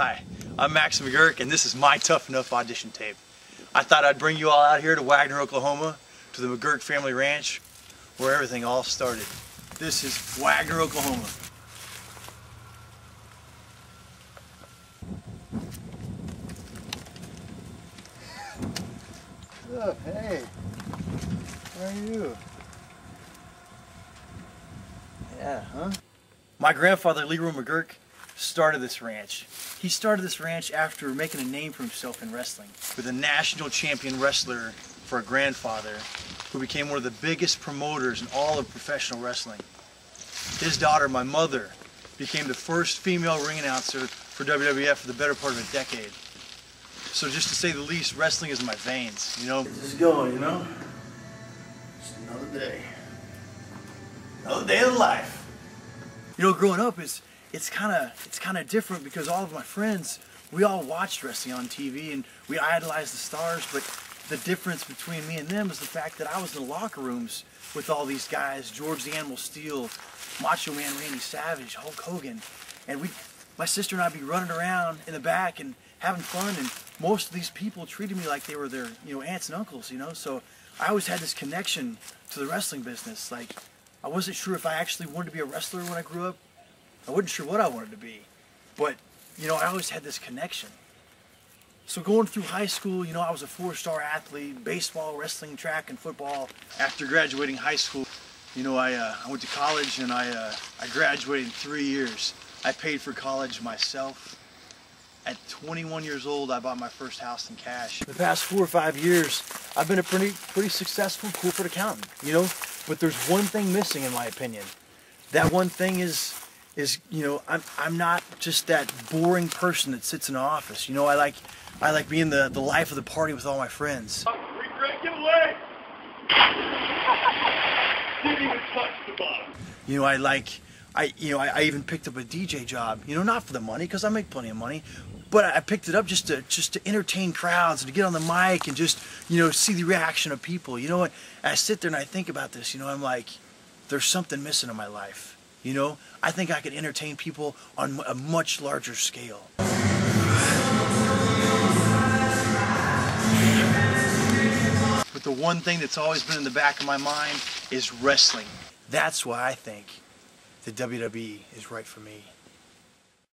Hi, I'm Max McGuirk, and this is my Tough Enough audition tape. I thought I'd bring you all out here to Wagner, Oklahoma, to the McGuirk family ranch, where everything all started. This is Wagner, Oklahoma. What's up? Hey, how are you? Yeah, huh? My grandfather, Leroy McGuirk, started this ranch. He started this ranch after making a name for himself in wrestling, with a national champion wrestler for a grandfather who became one of the biggest promoters in all of professional wrestling. His daughter, my mother, became the first female ring announcer for WWF for the better part of a decade. So just to say the least, wrestling is in my veins, you know? Just going, you know? Just another day. Another day of life. You know, growing up, it's kind of different because all of my friends, we all watched wrestling on TV and we idolized the stars, but the difference between me and them is the fact that I was in the locker rooms with all these guys, George the Animal Steel, Macho Man Randy Savage, Hulk Hogan, and my sister and I'd be running around in the back and having fun, and most of these people treated me like they were their, aunts and uncles, so I always had this connection to the wrestling business. Like, I wasn't sure if I actually wanted to be a wrestler when I grew up. I wasn't sure what I wanted to be, but I always had this connection. So going through high school, I was a 4-star athlete, baseball, wrestling, track, and football. After graduating high school, I went to college and I graduated in 3 years. I paid for college myself. At 21 years old, I bought my first house in cash. The past 4 or 5 years, I've been a pretty successful corporate accountant, but there's one thing missing in my opinion. That one thing is I'm not just that boring person that sits in an office. I like being the life of the party with all my friends. Get away! Didn't even touch the bottom. I even picked up a DJ job. Not for the money, because I make plenty of money, but I picked it up just to entertain crowds and to get on the mic and just see the reaction of people. I sit there and I think about this. I'm like, there's something missing in my life. I think I could entertain people on a much larger scale. But the one thing that's always been in the back of my mind is wrestling. That's why I think the WWE is right for me.